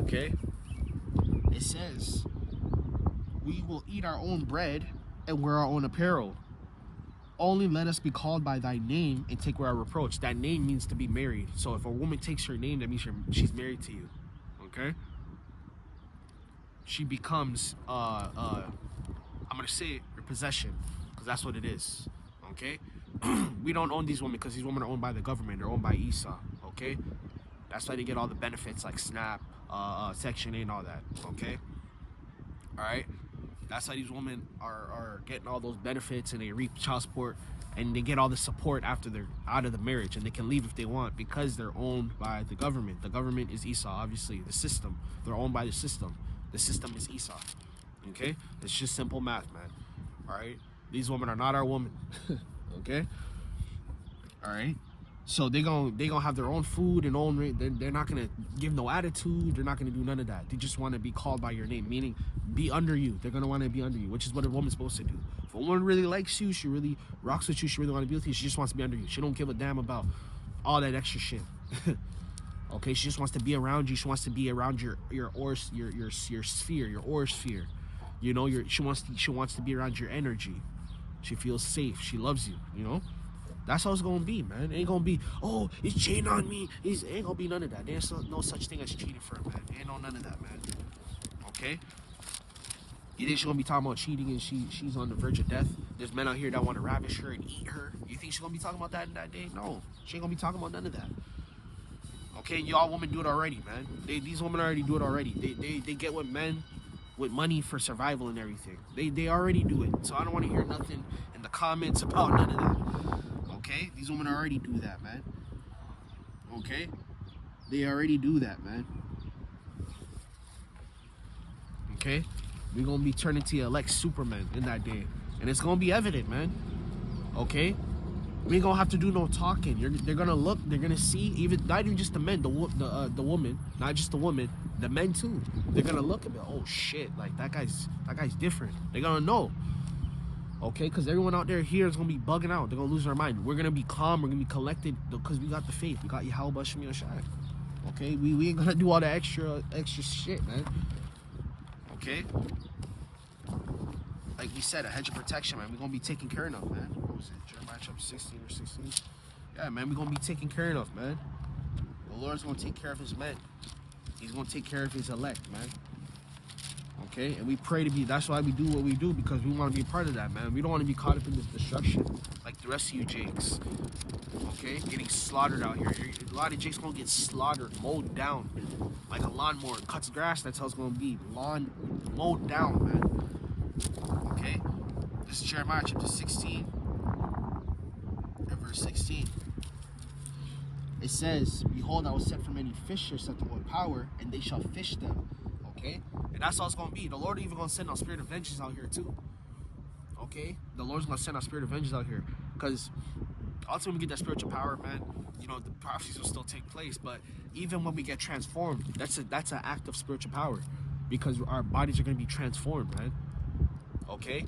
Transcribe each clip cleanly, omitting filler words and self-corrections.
Okay? It says, we will eat our own bread and wear our own apparel. Only let us be called by thy name and take away our reproach. That name means to be married. So if a woman takes your name, that means she's married to you. Okay? She becomes, I'm going to say it, your possession, because that's what it is. Okay? We don't own these women because these women are owned by the government. They're owned by Esau. Okay? That's why they get all the benefits like SNAP, Section 8 and all that. Okay? Alright? That's how these women are getting all those benefits, and they reap child support, and they get all the support after they're out of the marriage, and they can leave if they want because they're owned by the government. The government is Esau, obviously. The system. They're owned by the system. The system is Esau. Okay? It's just simple math, man. Alright? These women are not our women. Okay? Alright? So they're gonna have their own food and own. They're not gonna give no attitude. They're not gonna do none of that. They just want to be called by your name, meaning be under you. They're gonna want to be under you, which is what a woman's supposed to do. If a woman really likes you, she really rocks with you, she really want to be with you, she just wants to be under you. She don't give a damn about all that extra shit. Okay, she just wants to be around you. She wants to be around your sphere, your aura sphere. You know, she wants to be around your energy. She feels safe. She loves you. You know. That's how it's gonna be, man. It ain't gonna be, oh, he's cheating on me. It ain't gonna be none of that. There's no such thing as cheating for a man. Ain't no none of that, man. Okay? You think she's gonna be talking about cheating and she's on the verge of death? There's men out here that want to ravish her and eat her. You think she's gonna be talking about that in that day? No. She ain't gonna be talking about none of that. Okay, y'all women do it already, man. These women already do it already. They get with men with money for survival and everything. They already do it. So I don't want to hear nothing in the comments about none of that. Okay? These women already do that, man. Okay? They already do that, man. Okay? We're going to be turning to elect supermen in that day. And it's going to be evident, man. Okay? We ain't going to have to do no talking. They're going to look. They're going to see. Not even just the men. The woman. Not just the woman. The men, too. They're going to look and be, oh, shit. Like, that guy's different. They're going to know. Okay, because everyone out there here is going to be bugging out. They're going to lose their mind. We're going to be calm. We're going to be collected because we got the faith. We got Yahawah, Sham, Yahawashi. Okay, we ain't going to do all the extra shit, man. Okay? Like we said, a hedge of protection, man. We're going to be taken care of, man. What was it? Jeremiah chapter 16 or 16? Yeah, man, we're going to be taken care of, man. The Lord's going to take care of his men. He's going to take care of his elect, man. Okay, and we pray to be, that's why we do what we do, because we want to be a part of that, man. We don't want to be caught up in this destruction like the rest of you jakes. Okay, getting slaughtered out here. A lot of jakes gonna get slaughtered, mowed down like a lawnmower. Cuts grass, that's how it's gonna be. Lawn mowed down, man. Okay, this is Jeremiah chapter 16 and verse 16. It says, behold, I will set for many fishers, saith the Lord power, and they shall fish them. Okay? And that's how it's going to be. The Lord even going to send our spirit of vengeance out here too. Okay? The Lord's going to send our spirit of vengeance out here. Because ultimately when we get that spiritual power, man, you know, the prophecies will still take place. But even when we get transformed, that's an act of spiritual power. Because our bodies are going to be transformed, man. Okay?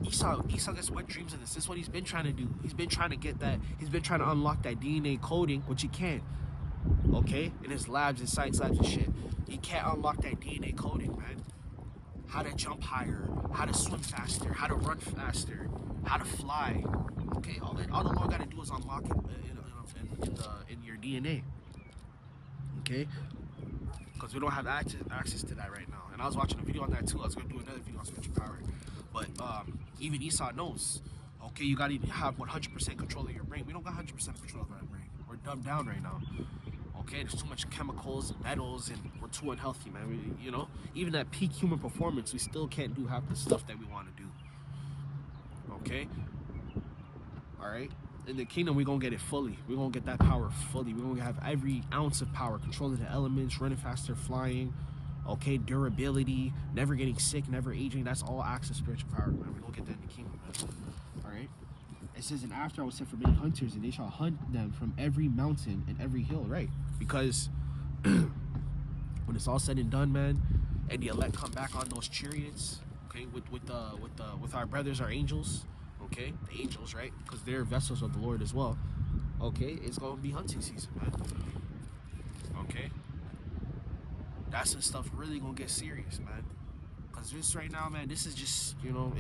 Esau gets wet dreams of this. This is what he's been trying to do. He's been trying to get that. He's been trying to unlock that DNA coding, which he can't. Okay? In his labs and science labs and shit. He can't unlock that DNA coding, man. How to jump higher, how to swim faster, how to run faster, how to fly. Okay, all the Lord got to do is unlock it in your DNA. Okay, because we don't have access to that right now. And I was watching a video on that too. I was gonna do another video on spiritual power, but even Esau knows. Okay, you gotta have 100% control of your brain. We don't got 100% control of our brain. We're dumbed down right now. Okay, there's too much chemicals and metals, and we're too unhealthy, man. You know, even at peak human performance, we still can't do half the stuff that we want to do. Okay, all right. In the kingdom, we're gonna get it fully. We're gonna get that power fully. We're gonna have every ounce of power, controlling the elements, running faster, flying. Okay, durability, never getting sick, never aging. That's all acts of spiritual power, man. We're gonna get that in the kingdom, man. All right. It says, and after I will send for many hunters, and they shall hunt them from every mountain and every hill, right? Because when it's all said and done, man, and the elect come back on those chariots, okay, with our brothers, our angels, okay, the angels, right? Because they're vessels of the Lord as well. Okay, it's gonna be hunting season, man. Okay, that's when stuff really gonna get serious, man. Cause this right now, man, this is just, you know,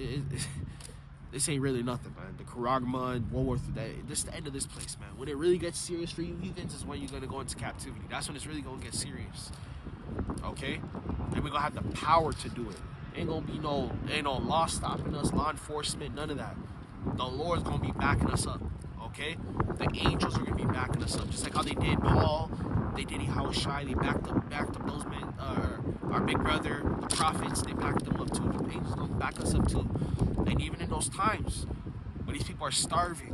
this ain't really nothing, man. The Karagma and World War III, this is the end of this place, man. When it really gets serious for you heathens is when you're gonna go into captivity. That's when it's really gonna get serious. Okay? And we're gonna have the power to do it. Ain't no law stopping us, law enforcement, none of that. The Lord's gonna be backing us up. Okay? The angels are gonna be backing us up. Just like how they did Paul, they did Yahawashi, they backed up those men, our big brother, the prophets, they backed them up too. The angels gonna back us up too. And even in those times when these people are starving,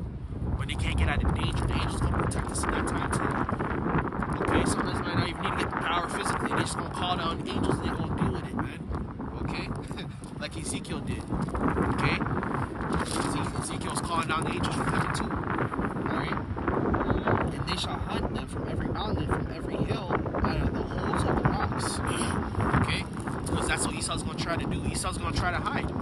when they can't get out of danger, the angels gonna protect us in that time too. Okay, sometimes you might not even need to get the power physically, they just gonna call down angels and they gonna deal with it, man. Okay? Like Ezekiel did. Okay? Ezekiel's calling down the angels from heaven too. Alright? And they shall hunt them from every mountain, from every hill, out of the holes of the rocks. Okay? Because that's what Esau's gonna try to do. Esau's gonna try to hide.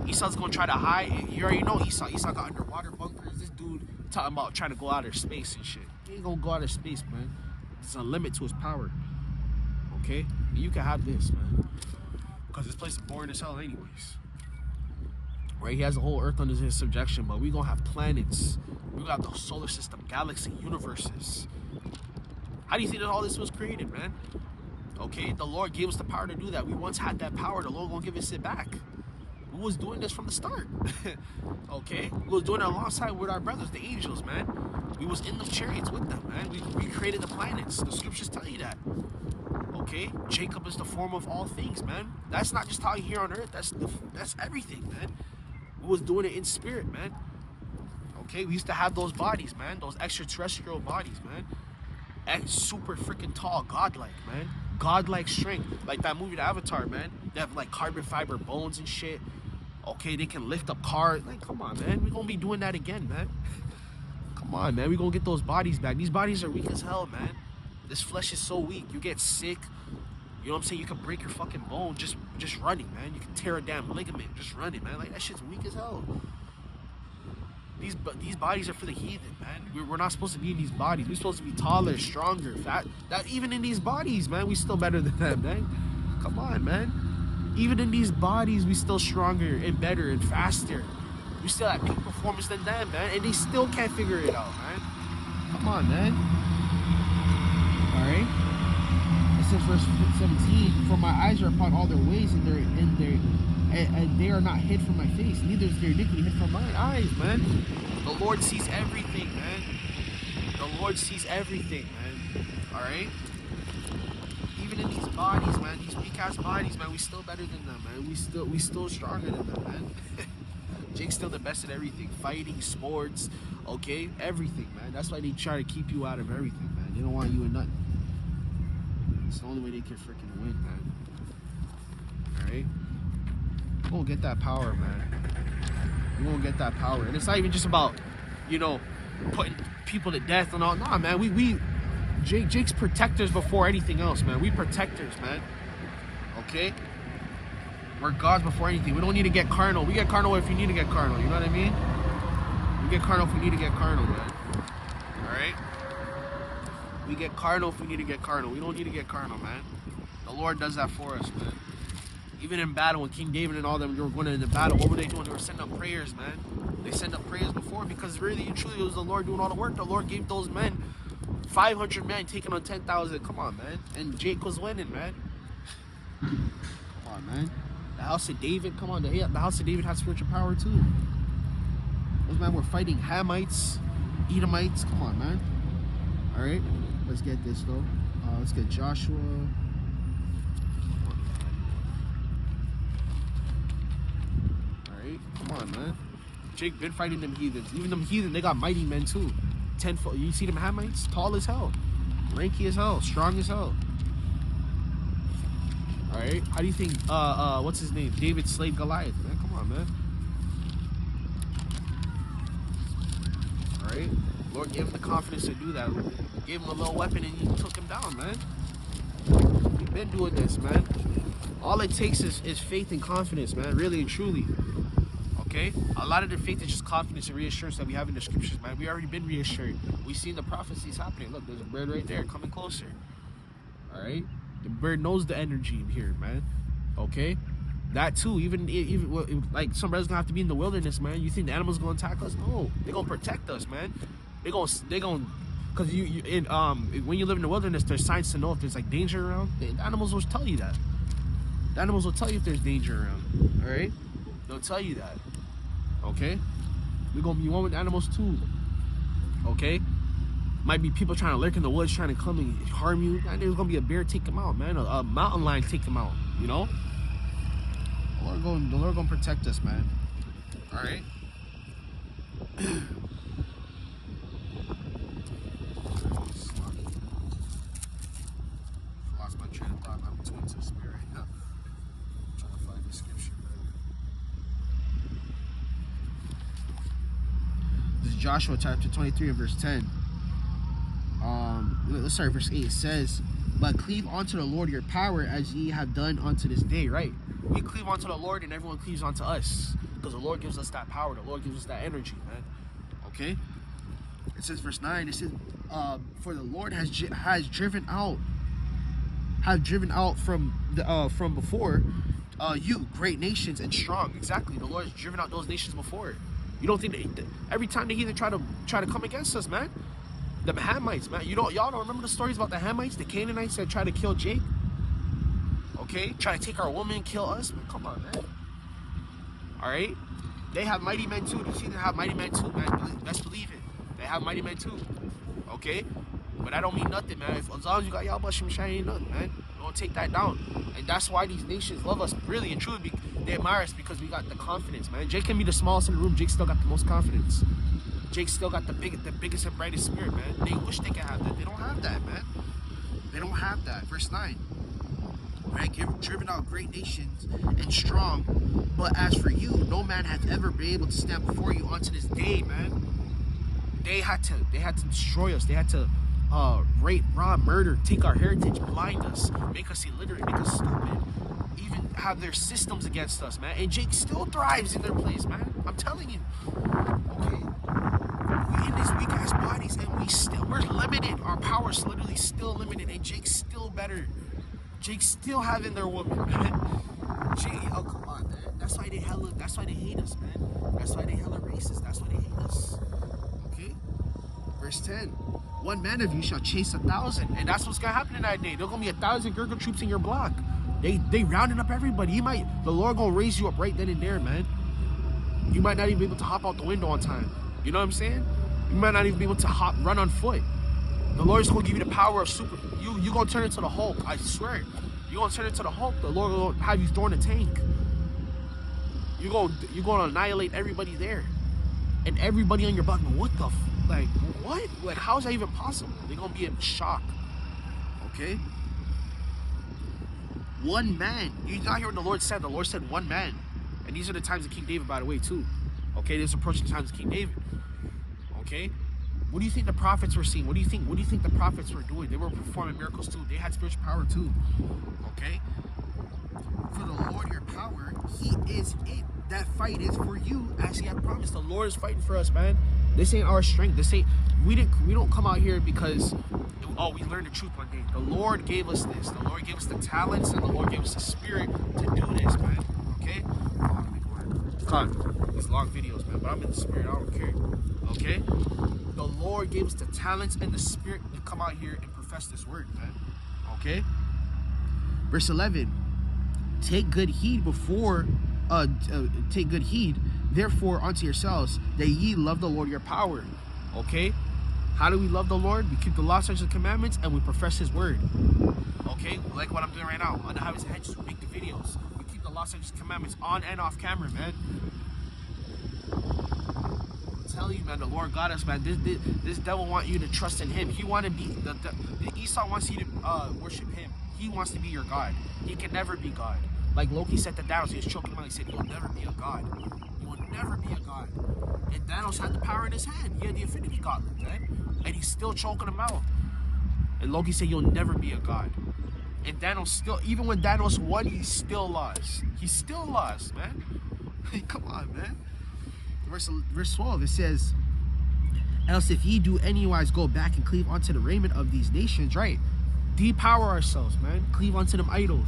Esau's gonna try to hide. You already know Esau. Esau got underwater bunkers. This dude talking about trying to go out of space and shit. He ain't gonna go out of space, man. There's a limit to his power. Okay? And you can have this, man. Because this place is boring as hell anyways. Right? He has the whole earth under his subjection, but we gonna have planets. We got the solar system, galaxy, universes. How do you think that all this was created, man? Okay? The Lord gave us the power to do that. We once had that power. The Lord gonna give us it back. We was doing this from the start. Okay? We was doing it alongside with our brothers, the angels, man. We was in the chariots with them, man. We created the planets. The scriptures tell you that. Okay? Jacob is the form of all things, man. That's not just how you here on earth. That's everything, man. We was doing it in spirit, man. Okay? We used to have those bodies, man. Those extraterrestrial bodies, man. Super freaking tall, godlike, man. Godlike strength. Like that movie, The Avatar, man. They have like carbon fiber bones and shit. Okay, they can lift up cars. Like, come on, man. We're gonna be doing that again, man. Come on, man. We're gonna get those bodies back. These bodies are weak as hell, man. This flesh is so weak. You get sick. You know what I'm saying? You can break your fucking bone just running, man. You can tear a damn ligament just running, man. Like, that shit's weak as hell. These bodies are for the heathen, man. We're not supposed to be in these bodies. We're supposed to be taller, stronger, fat. That even in these bodies, man, we still better than them, man. Come on, man. Even in these bodies, we still stronger and better and faster. We still at peak performance than them, man. And they still can't figure it out, man. Come on, man. All right. It says verse 17, for my eyes are upon all their ways, and they are not hid from my face, neither is their iniquity hid from mine eyes, man. The Lord sees everything, man. The Lord sees everything, man. All right. Even in these bodies, man, these weak ass bodies, man, we still better than them, man. We still stronger than them, man. Jake's still the best at everything, fighting, sports, okay, everything, man. That's why they try to keep you out of everything, man. They don't want you in nothing. It's the only way they can freaking win, man. All right. We're gonna get that power, man. We're gonna get that power, and it's not even just about, you know, putting people to death and all. Nah, man. Jake's protectors before anything else, man. We protectors, man. Okay? We're gods before anything. We don't need to get carnal. We get carnal if you need to get carnal. You know what I mean? We get carnal if we need to get carnal, man. Alright? We get carnal if we need to get carnal. We don't need to get carnal, man. The Lord does that for us, man. Even in battle, when King David and all them were going into battle, what were they doing? They were sending up prayers, man. They sent up prayers before because really and truly it was the Lord doing all the work. The Lord gave those men 500 men taking on 10,000. Come on, man. And Jake was winning, man. Come on, man. The house of David, come on. The house of David had spiritual power too. Those men were fighting Hamites, Edomites. Come on, man. All right. Let's get this, though. Let's get Joshua. All right. Come on, man. Jake been fighting them heathens. Even them heathen, they got mighty men too. 10 foot. You see them Hamites? Tall as hell. Ranky as hell. Strong as hell. Alright. How do you think, what's his name? David slayed Goliath, man. Come on, man. Alright. Lord gave him the confidence to do that. Gave him a little weapon and he took him down, man. We've been doing this, man. All it takes is faith and confidence, man. Really and truly. Okay? A lot of the faith is just confidence and reassurance that we have in the scriptures, man. We already been reassured. We've seen the prophecies happening. Look, there's a bird right there coming closer. Alright? The bird knows the energy in here, man. Okay? That too, even like some brothers gonna have to be in the wilderness, man. You think the animals gonna attack us? No, they gonna protect us, man. They gonna, cause when you live in the wilderness, there's signs to know if there's like danger around. The animals will tell you that. The animals will tell you if there's danger around. All right, they'll tell you that. Okay, we gonna be one with animals too. Okay, might be people trying to lurk in the woods, trying to come and harm you. And there's gonna be a bear take them out, man. A mountain lion take them out. You know. The Lord gonna protect us, man. All right. Lost my train of thought. I'm between two spirit right now. I'm trying to find the scripture, man. This is Joshua chapter 23 and verse 10. Let's start verse 8. It says, "But cleave unto the Lord your power as ye have done unto this day." Right? We cleave onto the Lord and everyone cleaves onto us. Because the Lord gives us that power. The Lord gives us that energy, man. Okay? It says verse 9. It says, "For the Lord has driven out from before you great nations and strong." Exactly. The Lord has driven out those nations before. You don't think every time the heathen try to come against us, man? The Hamites, man. Y'all don't remember the stories about the Hamites, the Canaanites that tried to kill Jake? Okay, try to take our woman and kill us. Man, come on, man. All right, they have mighty men too. You see, they have mighty men too, man. Best believe it. They have mighty men too. Okay, but that don't mean nothing, man. As long as you got Yahawashi, ain't nothing, man. Don't take that down. And that's why these nations love us, really and truly. They admire us because we got the confidence, man. Jake can be the smallest in the room. Jake still got the most confidence. Jake still got the biggest and brightest spirit, man. They wish they could have that. They don't have that, man. They don't have that. Verse 9. Right, driven out great nations and strong, but as for you, no man hath ever been able to stand before you unto this day, man. They had to destroy us. They had to rape, rob, murder, take our heritage, blind us, make us illiterate, make us stupid, even have their systems against us, man. And Jake still thrives in their place, man. I'm telling you. Okay, we in these weak ass bodies, and we're limited. Our power is literally still limited, and Jake's still better. Jake's still having their woman, man. Jake, oh come on, man. That's why they hate us, man. That's why they hella racist. That's why they hate us. Okay? Verse 10. One man of you shall chase 1,000. And that's what's gonna happen in that day. There's gonna be 1,000 Gurkha troops in your block. They rounding up everybody. The Lord gonna raise you up right then and there, man. You might not even be able to hop out the window on time. You know what I'm saying? You might not even be able to run on foot. The Lord's gonna give you the power of super. You gonna turn into the Hulk. I swear. You gonna turn into the Hulk. The Lord will have you throw in a tank. You gonna annihilate everybody there, and everybody on your block. What the? What? Like, how is that even possible? They're gonna be in shock. Okay. One man. You not hear what the Lord said? The Lord said one man, and these are the times of King David, by the way, too. Okay, this is approaching the times of King David. Okay. What do you think the prophets were seeing? What do you think the prophets were doing? They were performing miracles too. They had spiritual power too. Okay? For the Lord your power, he is it. That fight is for you as he had promised. The Lord is fighting for us, man. This ain't our strength. We don't come out here because we learned the truth one day. The Lord gave us this. The Lord gave us the talents, and the Lord gave us the spirit to do this, man. Okay? These long videos, man, but I'm in the spirit. I don't care. Okay? The Lord gave us the talents and the spirit to come out here and profess this word, man. Okay? Verse 11. Take good heed therefore unto yourselves that ye love the Lord your power. Okay? How do we love the Lord? We keep the law, statutes, and commandments, and we profess his word. Okay? Like what I'm doing right now. On the Highways Hedge, we make the videos. We keep the law, statutes, and commandments on and off camera, man. Tell you, man, the Lord got us, man. This devil want you to trust in him. He want to be the Esau wants you to worship him. He wants to be your God. He can never be God. Like Loki said to Thanos, he was choking him out. He said, "You'll never be a God. You will never be a God." And Thanos had the power in his hand. He had the Infinity Gauntlet, man, and he's still choking him out. And Loki said, "You'll never be a God." And Thanos still, even when Thanos won, he still lost. He still lost, man. Come on, man. Verse 12, it says, "Else if ye do anywise go back and cleave unto the raiment of these nations," right? Depower ourselves, man. Cleave unto them idols.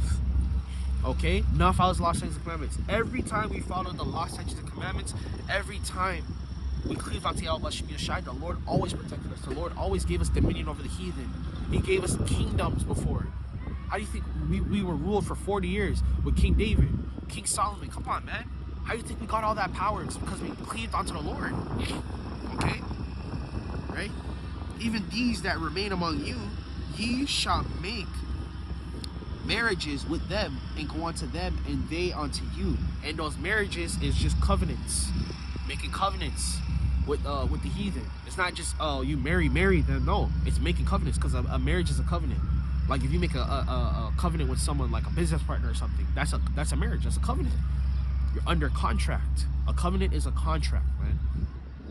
Okay? Not follow the law, statutes, and commandments. Every time we follow the law, statutes, and commandments, every time we cleave unto Yahawashi, the Lord always protected us. The Lord always gave us dominion over the heathen. He gave us kingdoms before. How do you think we were ruled for 40 years with King David, King Solomon? Come on, man. How do you think we got all that power? It's because we cleaved onto the Lord. Okay? Right? Even these that remain among you, ye shall make marriages with them and go unto them and they unto you. And those marriages is just covenants. Making covenants with the heathen. It's not just, oh, you marry them. No, it's making covenants, because a marriage is a covenant. Like if you make a covenant with someone, like a business partner or something, that's a marriage. That's a covenant. You're under contract. A covenant is a contract, man.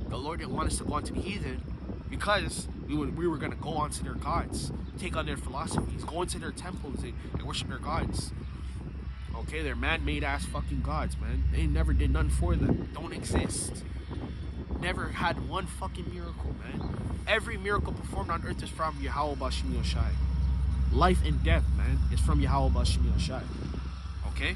The Lord didn't want us to go onto the heathen because we were going to go onto their gods, take on their philosophies, go into their temples and worship their gods. Okay, they're man-made ass fucking gods, man. They never did nothing for them. Don't exist. Never had one fucking miracle, man. Every miracle performed on earth is from Yahawashi. Life and death, man, is from Yahawashi. Okay?